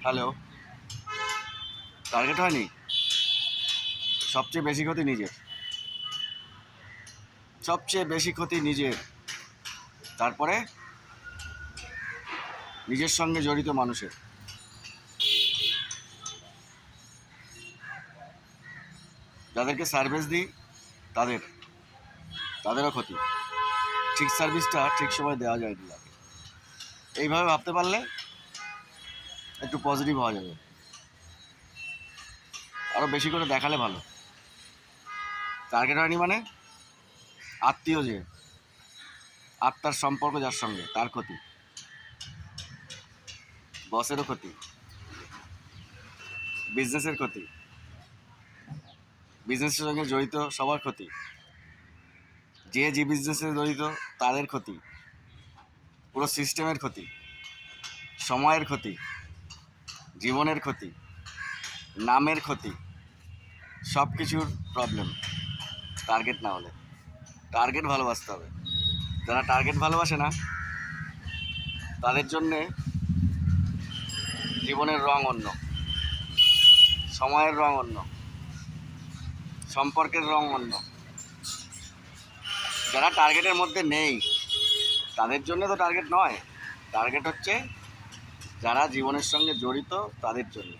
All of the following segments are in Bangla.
হ্যালো, টার্গেট হয়নি? সবচেয়ে বেশি ক্ষতি নিজের, সবচেয়ে বেশি ক্ষতি নিজের। তারপরে নিজের সঙ্গে জড়িত মানুষের। যাদেরকে সার্ভিস দিই তাদেরও ক্ষতি। ঠিক সার্ভিসটা ঠিক সময় দেওয়া যায় না। এইভাবে ভাবতে পারলে একটু পজিটিভ হওয়া যাবে। আরও বেশি করে দেখালে ভালো। টার্গেট হয়নি মানে আত্মীয় যে আত্মার সম্পর্ক যার সঙ্গে, তার ক্ষতি। বসেরও ক্ষতি, বিজনেসের ক্ষতি, বিজনেসের সঙ্গে জড়িত সবার ক্ষতি, যে বিজনেসে জড়িত তাদের ক্ষতি, পুরো সিস্টেমের ক্ষতি, সময়ের ক্ষতি, জীবনের ক্ষতি, নামের ক্ষতি, সব কিছুর প্রবলেম টার্গেট না হলে। টার্গেট ভালোবাসতে হবে। যারা টার্গেট ভালোবাসে না তাদের জন্যে জীবনের রং অন্য, সময়ের রং অন্য, সম্পর্কের রং অন্য। যারা টার্গেটের মধ্যে নেই তাদের জন্য তো টার্গেট নয়, টার্গেট হচ্ছে যারা জীবনের সঙ্গে জড়িত তাদের জন্য।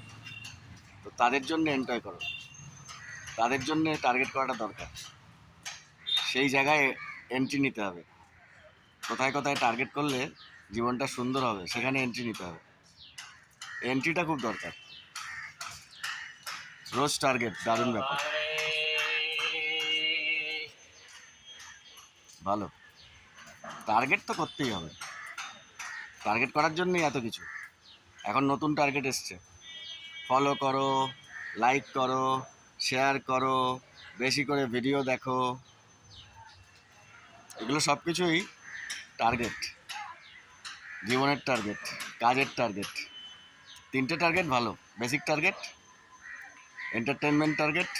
তো তাদের জন্য এনজয় করো, তাদের জন্য টার্গেট করাটা দরকার। সেই জায়গায় এন্ট্রি নিতে হবে। কোথায় কোথায় টার্গেট করলে জীবনটা সুন্দর হবে সেখানে এন্ট্রি নিতে হবে। এন্ট্রিটা খুব দরকার। রোজ টার্গেট দারুণ ব্যাপার, ভালো। টার্গেট তো করতেই হবে, টার্গেট করার জন্যই এত কিছু। এখন নতুন টার্গেট এসছে, ফলো করো, লাইক করো, শেয়ার করো, বেশি করে ভিডিও দেখো। এগুলো সব কিছুই টার্গেট, জীবনের টার্গেট, কাজের টার্গেট। তিনটে টার্গেট ভালো: বেসিক টার্গেট, এন্টারটেনমেন্ট টার্গেট,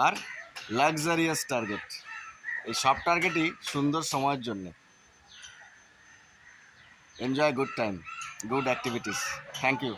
আর লাক্সারিয়াস টার্গেট। এই সব টার্গেটই সুন্দর সময়ের জন্য। Enjoy good time, good activities. Thank you.